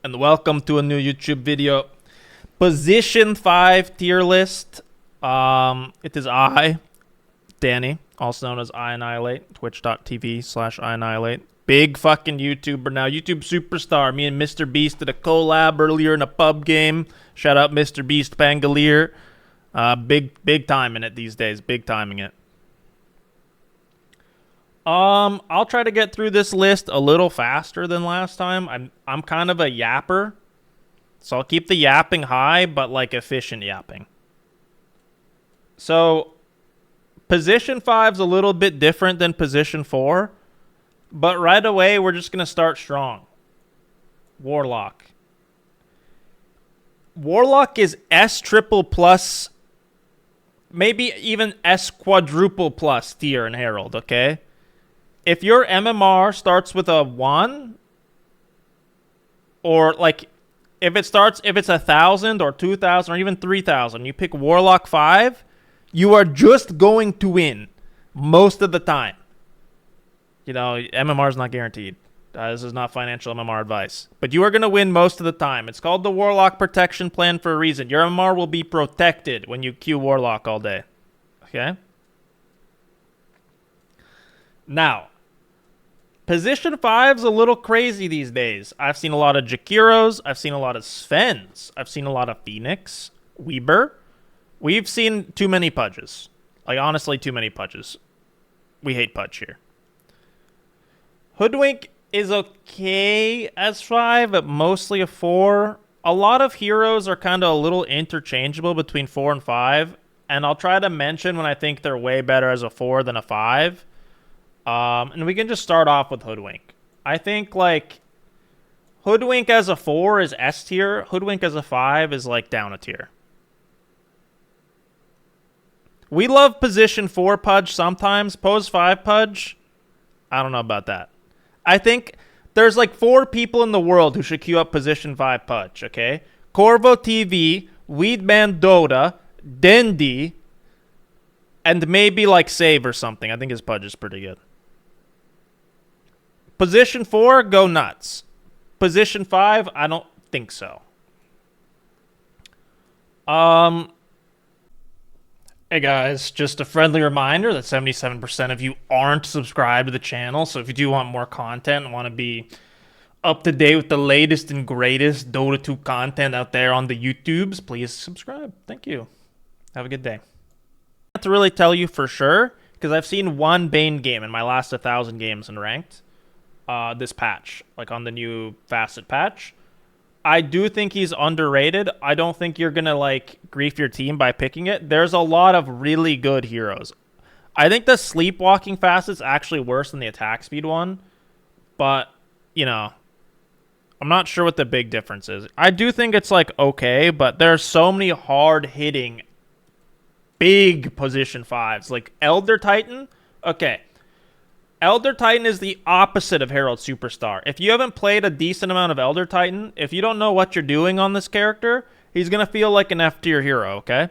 and welcome to a new YouTube video. Position 5 tier list. It is I, Danny, also known as iAnnihilate, twitch.tv/iAnnihilate. Big fucking YouTuber now, YouTube superstar. Me and Mr. Beast did a collab earlier in a pub game. Shout out Mr. Beast Pangolier. Big time in it these days, big timing it. I'll try to get through this list a little faster than last time. I'm kind of a yapper, so I'll keep the yapping high, but like efficient yapping. So, position 5's a little bit different than position 4, but right away we're just gonna start strong. Warlock. Warlock is S triple plus, maybe even S quadruple plus tier in Herald. Okay. If your MMR starts with a 1, or like if it's 1,000 or 2,000 or even 3,000, you pick Warlock 5, you are just going to win most of the time. You know, MMR is not guaranteed. This is not financial MMR advice. But you are going to win most of the time. It's called the Warlock Protection Plan for a reason. Your MMR will be protected when you queue Warlock all day. Okay? Now, position 5's a little crazy these days. I've seen a lot of Jakiros. I've seen a lot of SVENs. I've seen a lot of Phoenix. Weber. We've seen too many Pudges. Like, honestly, too many Pudges. We hate Pudge here. Hoodwink is okay as 5, but mostly a 4. A lot of heroes are kind of a little interchangeable between 4 and 5. And I'll try to mention when I think they're way better as a 4 than a 5. And we can just start off with Hoodwink. I think, like, Hoodwink as a 4 is S tier. Hoodwink as a 5 is, like, down a tier. We love position 4 Pudge sometimes. Pose 5 Pudge, I don't know about that. I think there's, like, 4 people in the world who should queue up position 5 Pudge, okay? Corvo TV, Weedman Dota, Dendi, and maybe, like, Save or something. I think his Pudge is pretty good. Position 4, go nuts. Position 5, I don't think so. Hey guys, just a friendly reminder that 77% of you aren't subscribed to the channel, so if you do want more content and want to be up to date with the latest and greatest Dota 2 content out there on the YouTubes, please subscribe. Thank you. Have a good day. I can't really tell you for sure, because I've seen one Bane game in my last 1,000 games in Ranked. This patch, like on the new Facet patch. I do think he's underrated. I don't think you're going to, like, grief your team by picking it. There's a lot of really good heroes. I think the Sleepwalking Facet's actually worse than the attack speed one. But, you know, I'm not sure what the big difference is. I do think it's, like, okay, but there's so many hard-hitting, big position 5s. Like, Elder Titan, okay. Elder Titan is the opposite of Herald Superstar. If you haven't played a decent amount of Elder Titan, if you don't know what you're doing on this character, he's going to feel like an F tier hero, okay?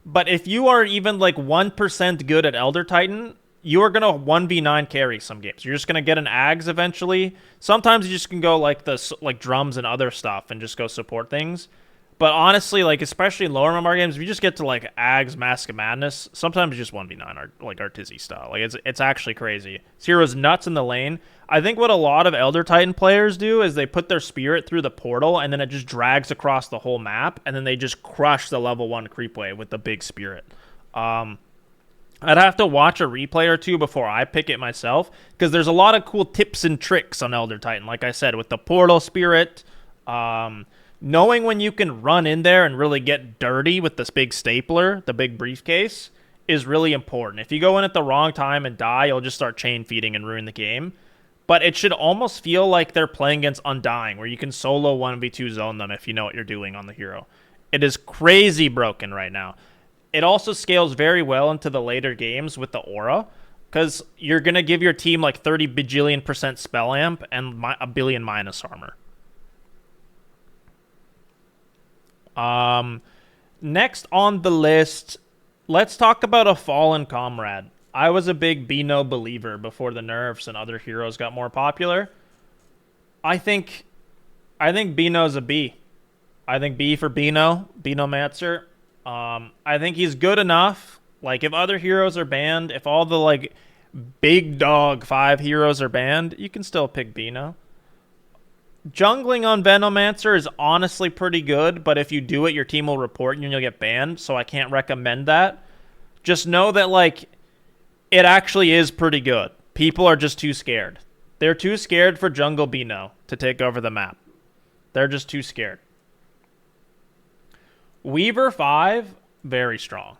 But if you are even like 1% good at Elder Titan, you are going to 1v9 carry some games. You're just going to get an Ags eventually. Sometimes you just can go like drums and other stuff and just go support things. But honestly, like, especially in lower MMR games, if you just get to, like, Ags, Mask of Madness, sometimes you just 1v9 or, like, Artizzi style. Like, it's actually crazy. This hero's nuts in the lane. I think what a lot of Elder Titan players do is they put their Spirit through the portal, and then it just drags across the whole map, and then they just crush the level 1 creep wave with the big Spirit. I'd have to watch a replay or two before I pick it myself, because there's a lot of cool tips and tricks on Elder Titan, like I said, with the portal Spirit, knowing when you can run in there and really get dirty with this big stapler, the big briefcase, is really important. If you go in at the wrong time and die, you'll just start chain feeding and ruin the game. But it should almost feel like they're playing against Undying, where you can solo 1v2 zone them if you know what you're doing on the hero. It is crazy broken right now. It also scales very well into the later games with the aura, because you're going to give your team like 30 bajillion% spell amp and a billion minus armor. Next on the list, let's talk about a fallen comrade. I was a big Bino believer before the nerfs and other heroes got more popular. I think I think Bino's a B. I think B for Bino Matzer. I think he's good enough. Like, if other heroes are banned, if all the, like, big dog 5 heroes are banned, you can still pick Bino. Jungling on Venomancer is honestly pretty good, but if you do it, your team will report you and you'll get banned, so I can't recommend that. Just know that, like, it actually is pretty good. People are just too scared. They're too scared for Jungle Bino to take over the map. They're just too scared. Weaver 5, very strong.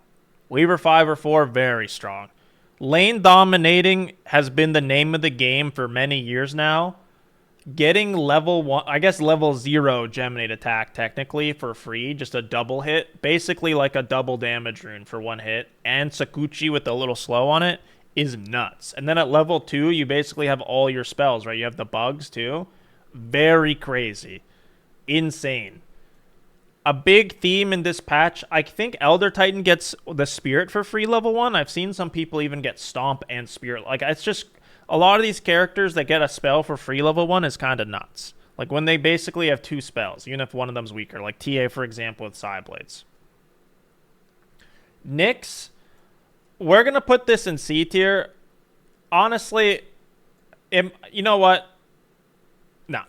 Weaver 5 or 4, very strong. Lane dominating has been the name of the game for many years now. Getting level 1, I guess level 0 Geminate attack technically for free, just a double hit, basically like a double damage rune for 1 hit, and Sakuchi with a little slow on it is nuts. And then at level 2, you basically have all your spells, right? You have the bugs too. Very crazy. Insane. A big theme in this patch, I think Elder Titan gets the Spirit for free level 1. I've seen some people even get Stomp and Spirit. Like, it's just, a lot of these characters that get a spell for free level 1 is kind of nuts. Like, when they basically have 2 spells, even if one of them's weaker. Like TA, for example, with Psyblades. Nyx, we're going to put this in C tier. Honestly, you know what? No.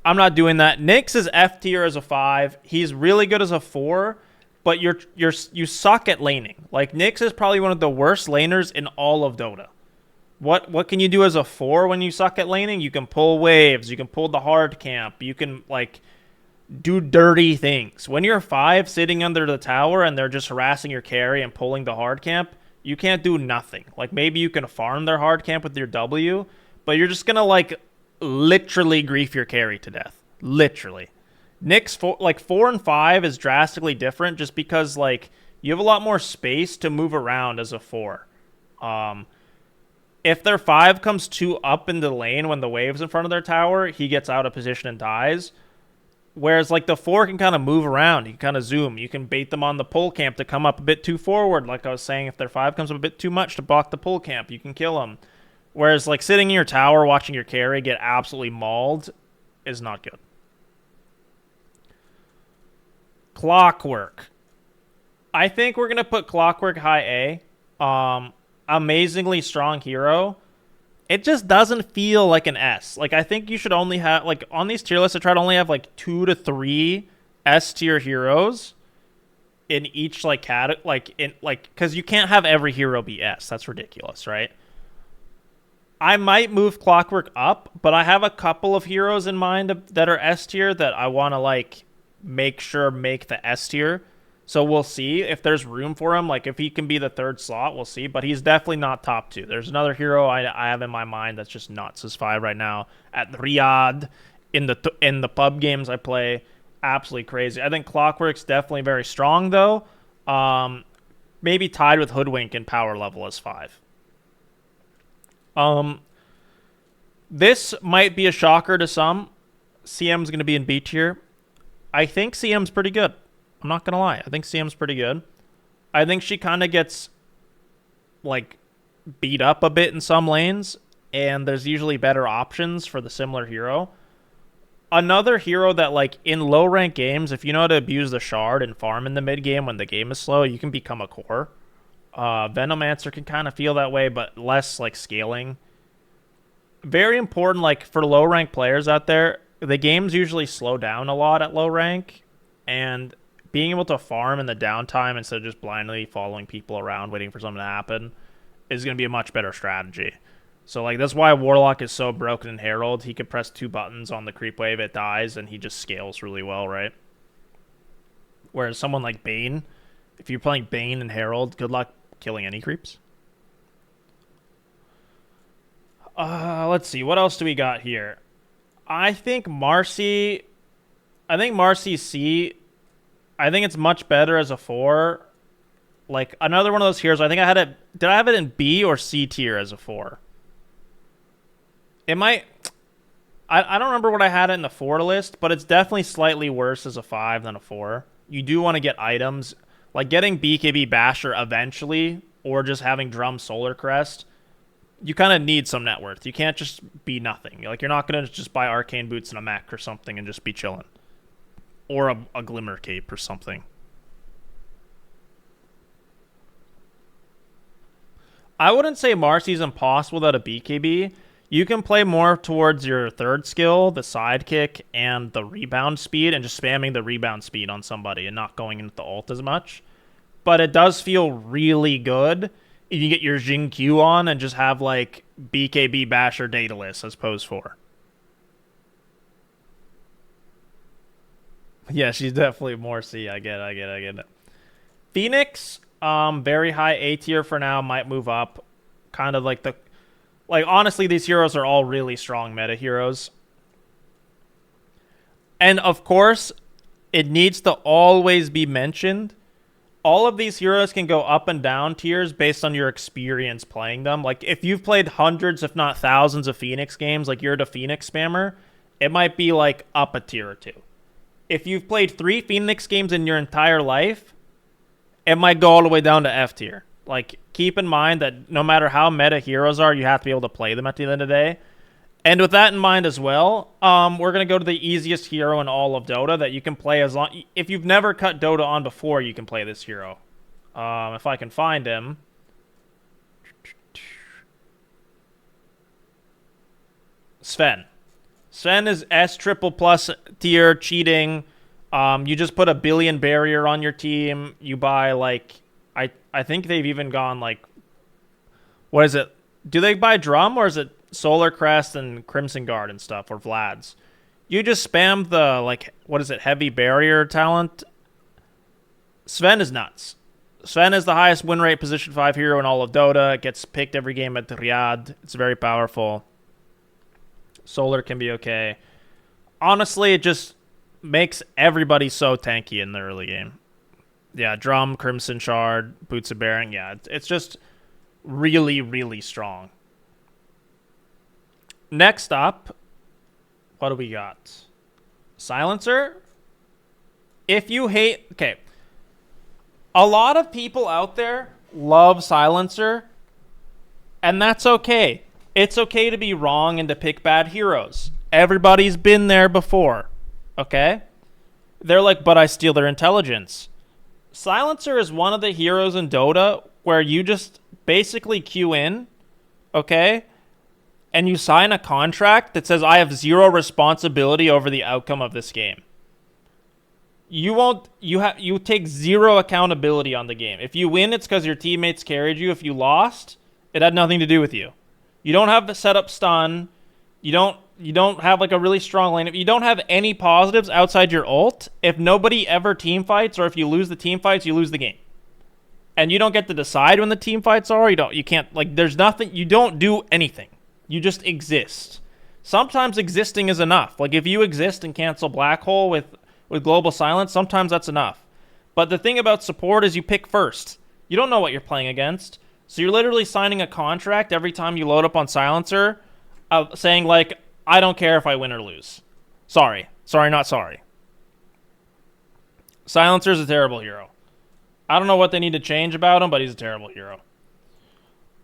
I'm not doing that. Nyx is F tier as a 5. He's really good as a 4, but you suck at laning. Like, Nyx is probably one of the worst laners in all of Dota. What can you do as a 4 when you suck at laning? You can pull waves, you can pull the hard camp, you can, like, do dirty things. When you're 5 sitting under the tower and they're just harassing your carry and pulling the hard camp, you can't do nothing. Like, maybe you can farm their hard camp with your W, but you're just gonna, like, literally grief your carry to death. Literally. Nyx, 4 and 5 is drastically different just because, like, you have a lot more space to move around as a 4. If their 5 comes too up in the lane when the wave's in front of their tower, he gets out of position and dies. Whereas, like, the 4 can kind of move around. You can kind of zoom. You can bait them on the pull camp to come up a bit too forward. Like I was saying, if their 5 comes up a bit too much to block the pull camp, you can kill them. Whereas, like, sitting in your tower watching your carry get absolutely mauled is not good. Clockwork. I think we're going to put Clockwork high A. Amazingly strong hero. It just doesn't feel like an S. Like, I think you should only have, like, on these tier lists, I try to only have, like, 2 to 3 S tier heroes in each, like, because you can't have every hero be S. That's ridiculous, right? I might move Clockwork up, but I have a couple of heroes in mind that are S tier that I want to, like, make the S tier. So we'll see if there's room for him. Like, if he can be the 3rd slot, we'll see. But he's definitely not top 2. There's another hero I have in my mind that's just nuts as 5 right now at Riyadh in the pub games I play. Absolutely crazy. I think Clockwork's definitely very strong, though. Maybe tied with Hoodwink in power level as 5. This might be a shocker to some. CM's going to be in B tier. I think CM's pretty good. I'm not going to lie. I think CM's pretty good. I think she kind of gets, like, beat up a bit in some lanes, and there's usually better options for the similar hero. Another hero that, like, in low-rank games, if you know how to abuse the shard and farm in the mid-game when the game is slow, you can become a core. Venomancer can kind of feel that way, but less, like, scaling. Very important, like, for low-rank players out there, the games usually slow down a lot at low rank, and being able to farm in the downtime instead of just blindly following people around waiting for something to happen is going to be a much better strategy. So, like, that's why Warlock is so broken in Herald. He can press 2 buttons on the creep wave, it dies, and he just scales really well, right? Whereas someone like Bane, if you're playing Bane and Herald, good luck killing any creeps. Let's see. What else do we got here? I think Marcy's C. I think it's much better as a 4. Like, another one of those heroes. I think I had it. Did I have it in B or C tier as a 4? It might. I don't remember what I had it in the 4 list, but it's definitely slightly worse as a 5 than a 4. You do want to get items. Like, getting BKB Basher eventually, or just having Drum Solar Crest, you kind of need some net worth. You can't just be nothing. Like, you're not going to just buy arcane boots and a mech or something and just be chilling. Or a glimmer cape or something. I wouldn't say Marcy's impossible without a BKB. You can play more towards your third skill, the sidekick, and the rebound speed, and just spamming the rebound speed on somebody and not going into the ult as much. But it does feel really good if you get your Jing Q on and just have, like, BKB Basher Daedalus as pose 4. Yeah, she's definitely more C. I get it. Phoenix, very high A tier for now, might move up. Kind of like honestly, these heroes are all really strong meta heroes. And of course, it needs to always be mentioned, all of these heroes can go up and down tiers based on your experience playing them. Like, if you've played hundreds, if not thousands of Phoenix games, like you're the Phoenix spammer, it might be like up a tier or two. If you've played 3 Phoenix games in your entire life, it might go all the way down to F tier. Like, keep in mind that no matter how meta heroes are, you have to be able to play them at the end of the day. And with that in mind as well, we're going to go to the easiest hero in all of Dota that you can play as long... If you've never cut Dota on before, you can play this hero. If I can find him. SVEN. SVEN is S triple plus tier cheating. You just put a billion barrier on your team. You buy, like... I think they've even gone, like... What is it? Do they buy Drum, or is it Solar Crest and Crimson Guard and stuff, or Vlad's? You just spam the, like, what is it, Heavy Barrier talent? SVEN is nuts. SVEN is the highest win rate position 5 hero in all of Dota. It gets picked every game at the Riyadh. It's very powerful. Solar can be okay. Honestly, it just makes everybody so tanky in the early game. Yeah, Drum, Crimson Shard, Boots of Bearing. Yeah, it's just really, really strong. Next up, what do we got? Silencer. If you hate... Okay. A lot of people out there love Silencer, and that's okay. It's okay to be wrong and to pick bad heroes. Everybody's been there before. Okay? They're like, but I steal their intelligence. Silencer is one of the heroes in Dota where you just basically queue in, okay? And you sign a contract that says, I have zero responsibility over the outcome of this game. You take zero accountability on the game. If you win, it's because your teammates carried you. If you lost, it had nothing to do with you. You don't have the setup stun. You don't have like a really strong lane. If you don't have any positives outside your ult, if nobody ever team fights, or if you lose the team fights, you lose the game. And you don't get to decide when the team fights are. You can't, like, there's nothing, you don't do anything. You just exist. Sometimes existing is enough. Like, if you exist and cancel Black Hole with Global Silence, sometimes that's enough. But the thing about support is you pick first. You don't know what you're playing against. So you're literally signing a contract every time you load up on Silencer, saying, like, I don't care if I win or lose. Sorry. Sorry, not sorry. Silencer's a terrible hero. I don't know what they need to change about him, but he's a terrible hero.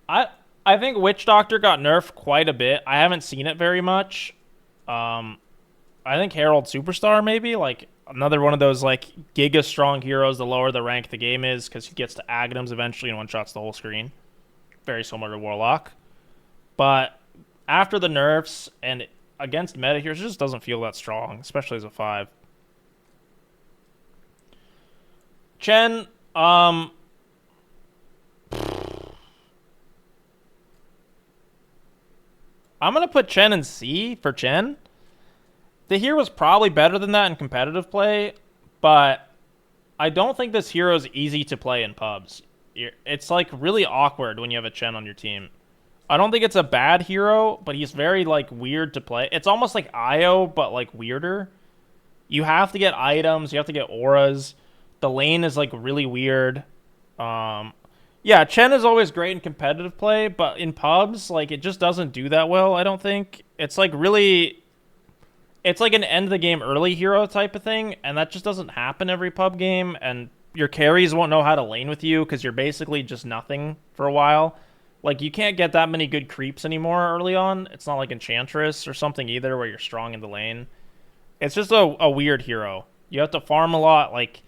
I think Witch Doctor got nerfed quite a bit. I haven't seen it very much. I think Herald Superstar, maybe? Like, another one of those, like, giga strong heroes the lower the rank the game is, because he gets to Aghanims eventually and one-shots the whole screen. Very similar to Warlock. But after the nerfs and against meta heroes, it just doesn't feel that strong, especially as a 5. Chen, I'm going to put Chen in C for Chen. The hero was probably better than that in competitive play, but I don't think this hero is easy to play in pubs. It's like really awkward when you have a Chen on your team. I don't think it's a bad hero, but he's very like weird to play. It's almost like Io, but like weirder. You have to get items, you have to get auras. The lane is like really weird. Yeah, Chen is always great in competitive play, but in pubs, like, it just doesn't do that well, I don't think. It's like really... It's like an end-of-the-game early hero type of thing, and that just doesn't happen every pub game, and your carries won't know how to lane with you because you're basically just nothing for a while. Like, you can't get that many good creeps anymore early on. It's not like Enchantress or something either where you're strong in the lane. It's just a weird hero. You have to farm a lot. Like,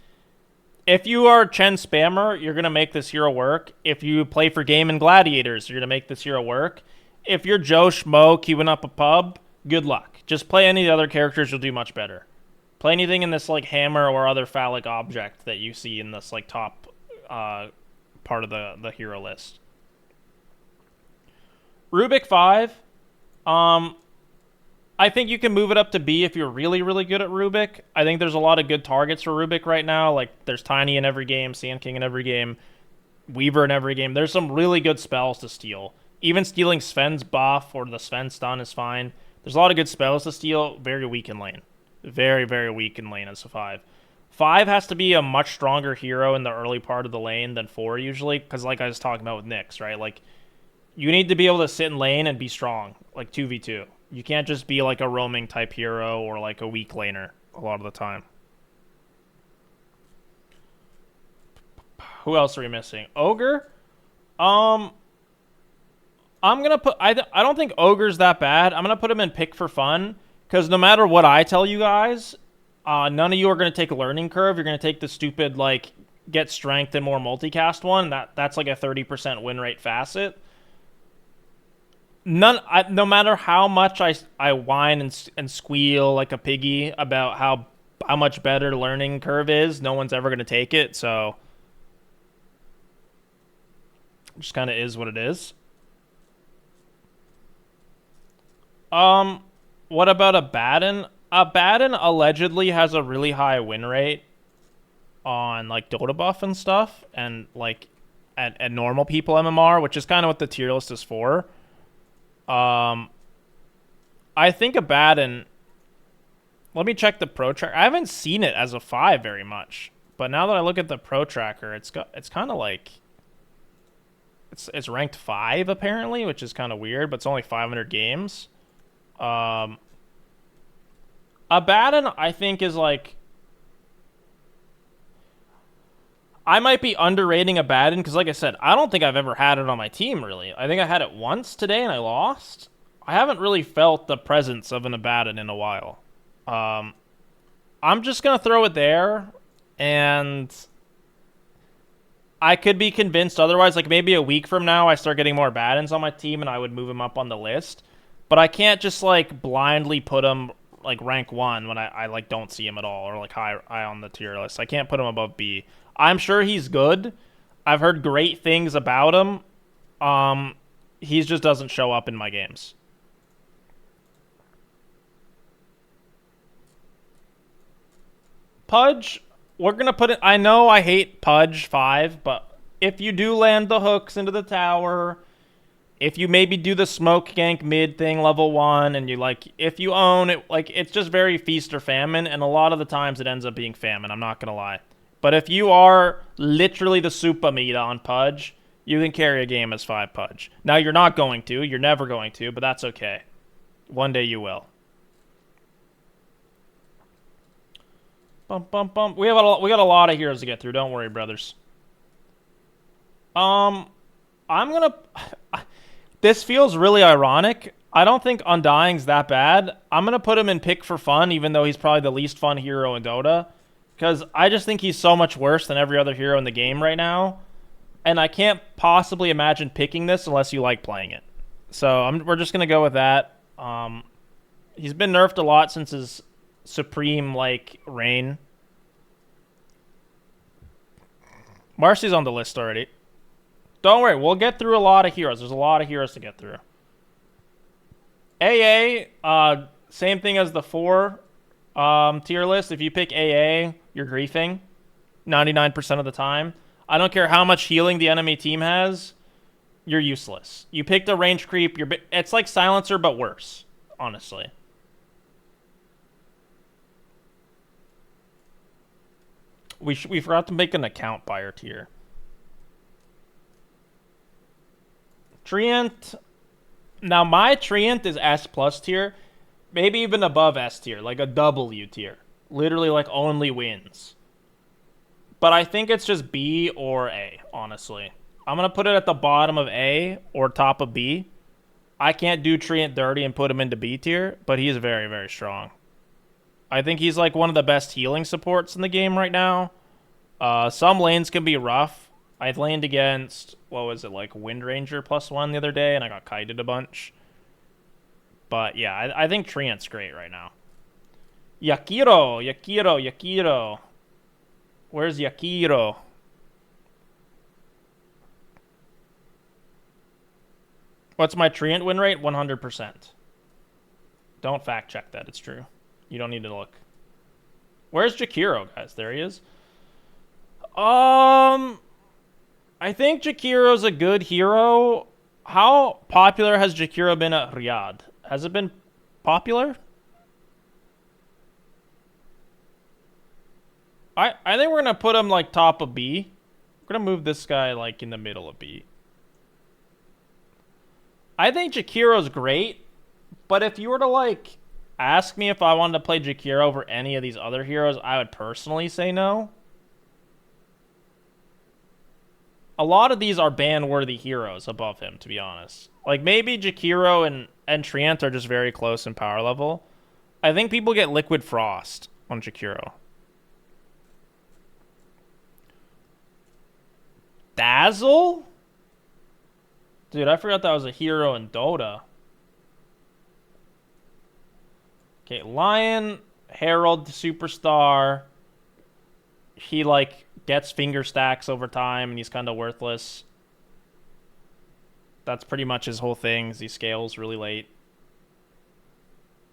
if you are Chen Spammer, you're going to make this hero work. If you play for Game and Gladiators, you're going to make this hero work. If you're Joe Schmo queuing up a pub, good luck. Just play any of the other characters, you'll do much better. Play anything in this, like, hammer or other phallic object that you see in this, like, top part of the hero list. Rubik 5. I think you can move it up to B if you're really, really good at Rubik. I think there's a lot of good targets for Rubik right now. Like, there's Tiny in every game, Sand King in every game, Weaver in every game. There's some really good spells to steal. Even stealing Sven's buff or the Sven stun is fine. There's a lot of good spells to steal. Very weak in lane. Very, very weak in lane as a 5. 5 has to be a much stronger hero in the early part of the lane than 4 usually. Because like I was talking about with Nyx, right? Like, you need to be able to sit in lane and be strong. Like 2v2. You can't just be like a roaming type hero or like a weak laner a lot of the time. Who else are we missing? Ogre? I'm going to put... I don't think Ogre's that bad. I'm going to put him in pick for fun. Because no matter what I tell you guys, none of you are going to take a learning curve. You're going to take the stupid, like, get strength and more multicast one. That's like a 30% win rate facet. No matter how much I whine and squeal like a piggy about how much better learning curve is, no one's ever going to take it, so it just kind of is what it is. What about a Baden? A Baden allegedly has a really high win rate on like Dota buff and stuff, and like at normal people MMR, which is kind of what the tier list is for. I think a Baden... Let me check the pro tracker. I haven't seen it as a 5 very much, but now that I look at the pro tracker, it's kind of like it's ranked 5 apparently, which is kind of weird, but it's only 500 games. A Baden I think is like... I might be underrating a Baden because, like I said, I don't think I've ever had it on my team, really. I think I had it once today and I lost. I haven't really felt the presence of an Abaddon in a while. I'm just going to throw it there, and I could be convinced otherwise. Like, maybe a week from now, I start getting more Abaddons on my team, and I would move him up on the list. But I can't just, like, blindly put him, like, rank 1 when I like, don't see him at all, or, like, high on the tier list. I can't put him above B. I'm sure he's good. I've heard great things about him. He just doesn't show up in my games. Pudge, we're going to put it... I know I hate Pudge 5, but if you do land the hooks into the tower, if you maybe do the smoke gank mid thing level 1, and you like... If you own it, like, it's just very feast or famine, and a lot of the times it ends up being famine, I'm not going to lie. But if you are literally the super meta on Pudge, you can carry a game as 5 Pudge. Now, you're not going to. You're never going to, but that's okay. One day you will. Bump, bump, bump. We got a lot of heroes to get through. Don't worry, brothers. I'm gonna... This feels really ironic. I don't think Undying's that bad. I'm gonna put him in pick for fun, even though he's probably the least fun hero in Dota. Because I just think he's so much worse than every other hero in the game right now. And I can't possibly imagine picking this unless you like playing it. So we're just going to go with that. He's been nerfed a lot since his Supreme, like, reign. Marcy's on the list already. Don't worry, we'll get through a lot of heroes. There's a lot of heroes to get through. AA, same thing as the 4 tier list. If you pick AA, you're griefing 99% of the time. I don't care how much healing the enemy team has, you're useless. You picked a range creep, it's like Silencer but worse, honestly. We forgot to make an account buyer tier. Treant. Now my Treant is S+ tier. Maybe even above S tier, like a W tier. Literally, like, only wins. But I think it's just B or A, honestly. I'm going to put it at the bottom of A or top of B. I can't do Treant dirty and put him into B tier, but he's very, very strong. I think he's like one of the best healing supports in the game right now. Some lanes can be rough. I laned against, what was it, like Wind Ranger +1 the other day, and I got kited a bunch. But yeah, I think Treant's great right now. Yakiro. Where's Yakiro? What's my Treant win rate? 100%. Don't fact check that. It's true. You don't need to look. Where's Jakiro, guys? There he is. I think Jakiro's a good hero. How popular has Jakiro been at Riyadh? Has it been popular? I think we're going to put him like top of B. We're going to move this guy like in the middle of B. I think Jakiro's great, but if you were to like ask me if I wanted to play Jakiro over any of these other heroes, I would personally say no. A lot of these are ban-worthy heroes above him, to be honest. Like maybe Jakiro and Treant are just very close in power level. I think people get Liquid Frost on Jakiro. Dazzle? Dude, I forgot that was a hero in Dota. Okay, Lion, Herald, Superstar. He, like, gets finger stacks over time, and he's kind of worthless. That's pretty much his whole thing, he scales really late.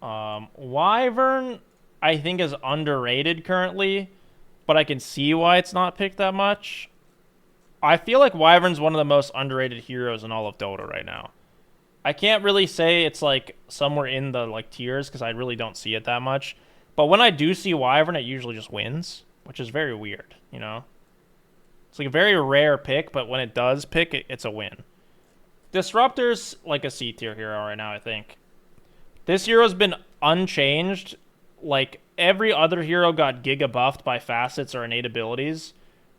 Wyvern, I think, is underrated currently, but I can see why it's not picked that much. I feel like Wyvern's one of the most underrated heroes in all of Dota right now. I can't really say it's like somewhere in the like tiers because I really don't see it that much. But when I do see Wyvern, it usually just wins, which is very weird, you know? It's like a very rare pick, but when it does pick, it's a win. Disruptor's like a C tier hero right now, I think. This hero's been unchanged. Like every other hero got giga buffed by facets or innate abilities.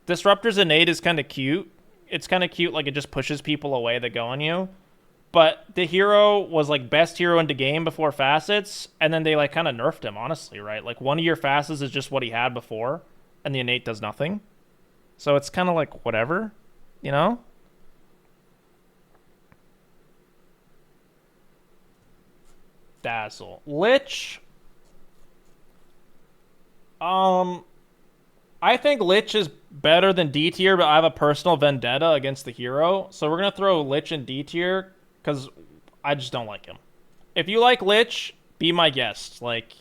Disruptor's innate is kind of cute. It's kind of cute, like it just pushes people away that go on you. But the hero was like best hero in the game before facets, and then they like kind of nerfed him, honestly, right? Like one of your facets is just what he had before, and the innate does nothing. So it's kind of like whatever, you know? Dazzle. Lich. I think Lich is better than D tier, but I have a personal vendetta against the hero. So we're going to throw Lich in D tier because I just don't like him. If you like Lich, be my guest. Like,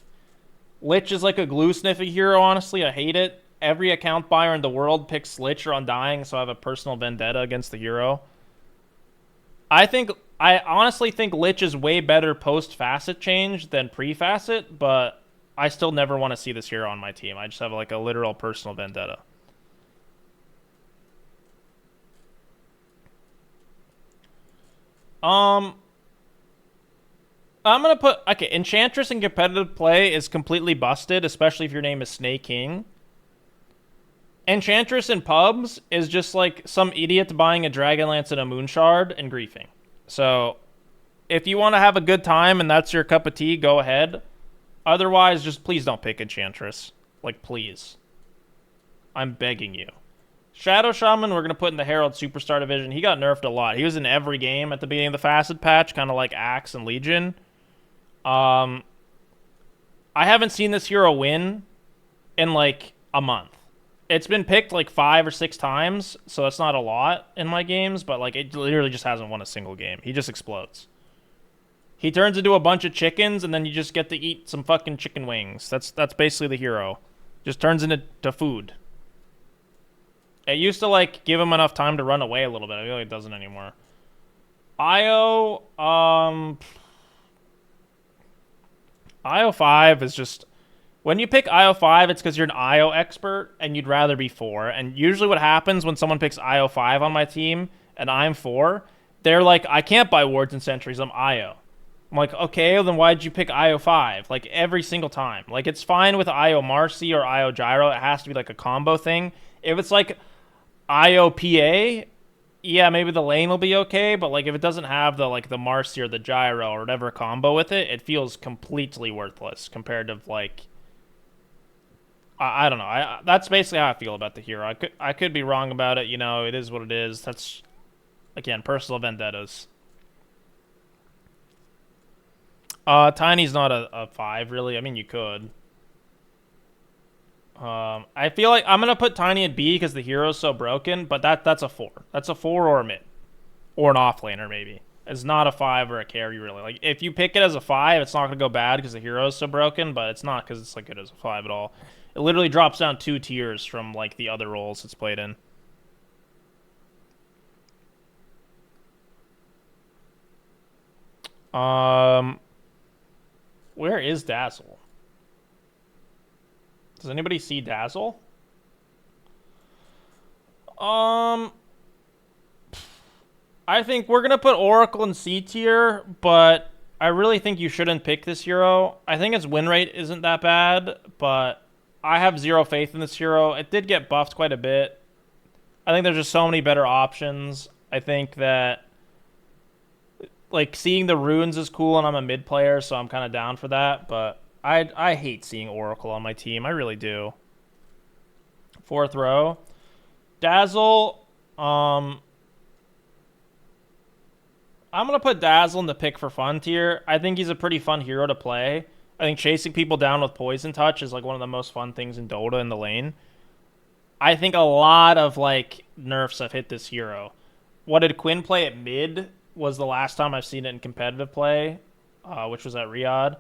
Lich is like a glue sniffing hero, honestly. I hate it. Every account buyer in the world picks Lich or Undying, so I have a personal vendetta against the hero. I honestly think Lich is way better post-facet change than pre-facet, but I still never want to see this hero on my team. I just have like a literal personal vendetta. I'm going to put... Okay, Enchantress in competitive play is completely busted, especially if your name is Snake King. Enchantress in pubs is just like some idiot buying a Dragonlance and a Moonshard and griefing. So, if you want to have a good time and that's your cup of tea, go ahead. Otherwise, just please don't pick Enchantress. Like, please. I'm begging you. Shadow Shaman, we're going to put in the Herald Superstar division. He got nerfed a lot. He was in every game at the beginning of the Facet patch, kind of like Axe and Legion. I haven't seen this hero win in, like, a month. It's been picked, like, 5 or 6 times, so that's not a lot in my games, but, like, it literally just hasn't won a single game. He just explodes. He turns into a bunch of chickens, and then you just get to eat some fucking chicken wings. That's basically the hero. Just turns into food. It used to, like, give him enough time to run away a little bit. I feel like it doesn't anymore. IO, IO5 is just... When you pick IO5, it's because you're an IO expert, and you'd rather be 4. And usually what happens when someone picks IO5 on my team, and I'm 4, they're like, I can't buy wards and sentries, I'm IO. I'm like, okay, well then why'd you pick IO5? Like, every single time. Like, it's fine with IO Marcy or IO Gyro. It has to be, like, a combo thing. If it's, like, IO PA, yeah, maybe the lane will be okay, but like if it doesn't have the like the Marcy or the Gyro or whatever combo with it, it feels completely worthless compared to like I don't know. That's basically how I feel about the hero. I could be wrong about it. You know, it is what it is. That's again personal vendettas. Tiny's not a 5 really. I mean, you could. I feel like I'm gonna put Tiny at B because the hero's so broken, but that's a 4. That's a 4 or a mid. Or an offlaner maybe. It's not a 5 or a carry really. Like if you pick it as a 5, it's not gonna go bad because the hero is so broken, but it's not because it's like good as a 5 at all. It literally drops down 2 tiers from like the other roles it's played in. Where is Dazzle? Does anybody see Dazzle? I think we're gonna put Oracle in C tier, but I really think you shouldn't pick this hero. I think its win rate isn't that bad, but I have zero faith in this hero. It did get buffed quite a bit. I think there's just so many better options. I think that like seeing the runes is cool, and I'm a mid player, so I'm kind of down for that. But I hate seeing Oracle on my team. I really do. 4th row, Dazzle. I'm going to put Dazzle in the pick for fun tier. I think he's a pretty fun hero to play. I think chasing people down with Poison Touch is like one of the most fun things in Dota in the lane. I think a lot of like nerfs have hit this hero. What did Quinn play at mid was the last time I've seen it in competitive play, which was at Riyadh.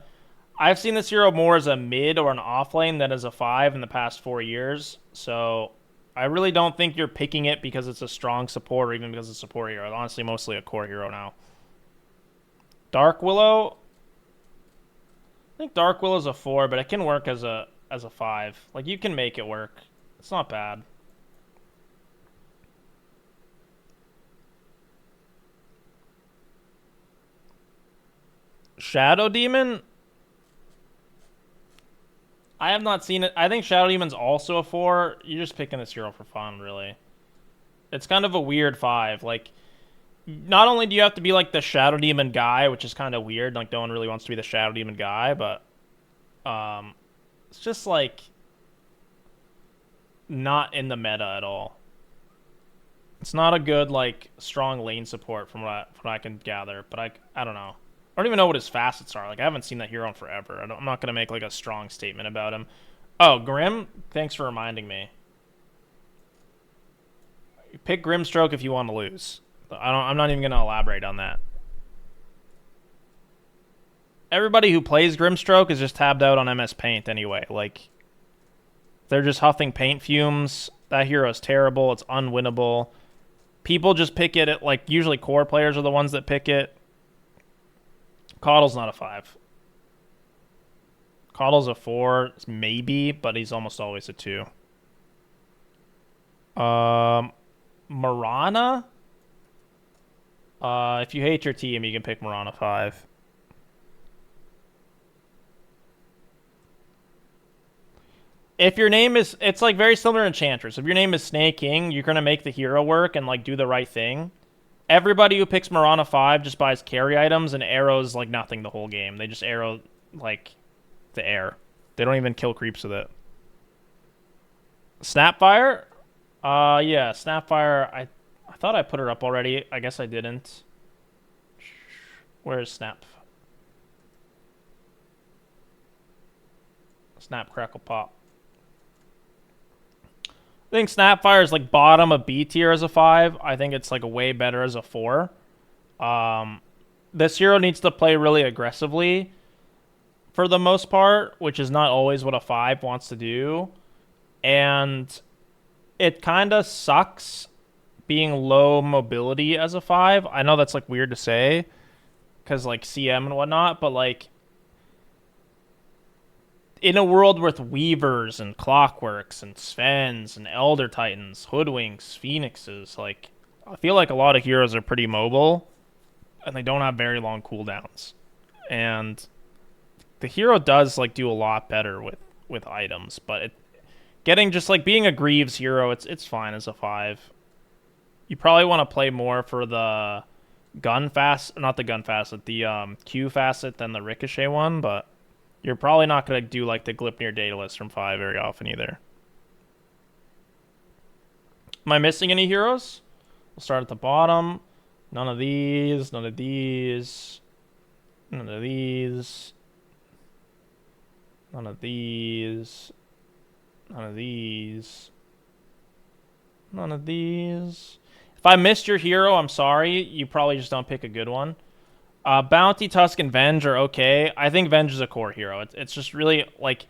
I've seen this hero more as a mid or an off lane than as a 5 in the past 4 years. So I really don't think you're picking it because it's a strong support or even because it's a support hero. It's honestly mostly a core hero now. Dark Willow. I think Dark Willow's a 4, but it can work as a 5. Like you can make it work. It's not bad. Shadow Demon. I have not seen it. I think Shadow Demon's also a 4. You're just picking this hero for fun, really. It's kind of a weird 5. Like, not only do you have to be like the Shadow Demon guy, which is kind of weird. Like, no one really wants to be the Shadow Demon guy, but it's just like not in the meta at all. It's not a good like strong lane support from what I can gather. But I don't know. I don't even know what his facets are. Like, I haven't seen that hero in forever. I'm not going to make, like, a strong statement about him. Oh, Grim? Thanks for reminding me. Pick Grimstroke if you want to lose. I'm not even going to elaborate on that. Everybody who plays Grimstroke is just tabbed out on MS Paint anyway. Like, they're just huffing paint fumes. That hero is terrible. It's unwinnable. People just pick it at, like, usually core players are the ones that pick it. Coddle's not a 5. Coddle's a 4, maybe, but he's almost always a 2. Marana? If you hate your team, you can pick Marana 5. If your name is... It's like very similar to Enchantress. If your name is Snake King, you're going to make the hero work and like do the right thing. Everybody who picks Marana 5 just buys carry items and arrows like nothing the whole game. They just arrow like the air. They don't even kill creeps with it. Snapfire? Yeah, Snapfire. I thought I put her up already. I guess I didn't. Where's Snap? Snap, crackle, pop. I think Snapfire is like bottom of B tier as a 5. I think it's like way better as a 4. This hero needs to play really aggressively for the most part, which is not always what a 5 wants to do. And it kind of sucks being low mobility as a 5. I know that's like weird to say because like CM and whatnot, but like in a world with Weavers and Clockworks and SVENs and Elder Titans, Hoodwinks, Phoenixes, like I feel like a lot of heroes are pretty mobile and they don't have very long cooldowns. And the hero does like do a lot better with items, but getting just like being a Greaves hero, it's fine as a 5. You probably want to play more for the gun facet, not the gun facet, the Q facet than the ricochet one, but you're probably not going to do like the Glipnir data list from 5 very often either. Am I missing any heroes? We'll start at the bottom. None of these, none of these, none of these, none of these, none of these, none of these. If I missed your hero, I'm sorry. You probably just don't pick a good one. Bounty, Tusk, and Venge are okay. I think Venge is a core hero. It's just really, like...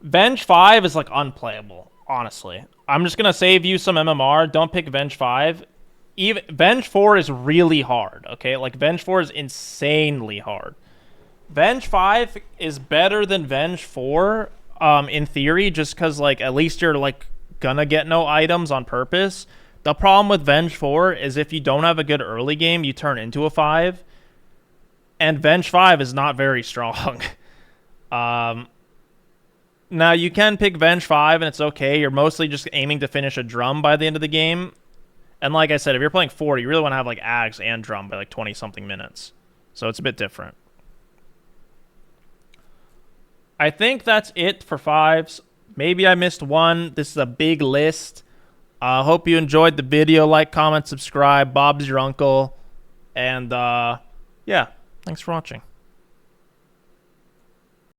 Venge 5 is, like, unplayable, honestly. I'm just going to save you some MMR. Don't pick Venge 5. Even Venge 4 is really hard, okay? Like, Venge 4 is insanely hard. Venge 5 is better than Venge 4, in theory, just because, like, at least you're, like, gonna get no items on purpose. The problem with Venge 4 is if you don't have a good early game, you turn into a 5. And Venge 5 is not very strong. Now, you can pick Venge 5, and it's okay. You're mostly just aiming to finish a drum by the end of the game. And like I said, if you're playing 4, you really want to have like Axe and drum by like 20-something minutes. So it's a bit different. I think that's it for 5s. Maybe I missed one. This is a big list. Hope you enjoyed the video. Like, comment, subscribe. Bob's your uncle. And yeah, thanks for watching.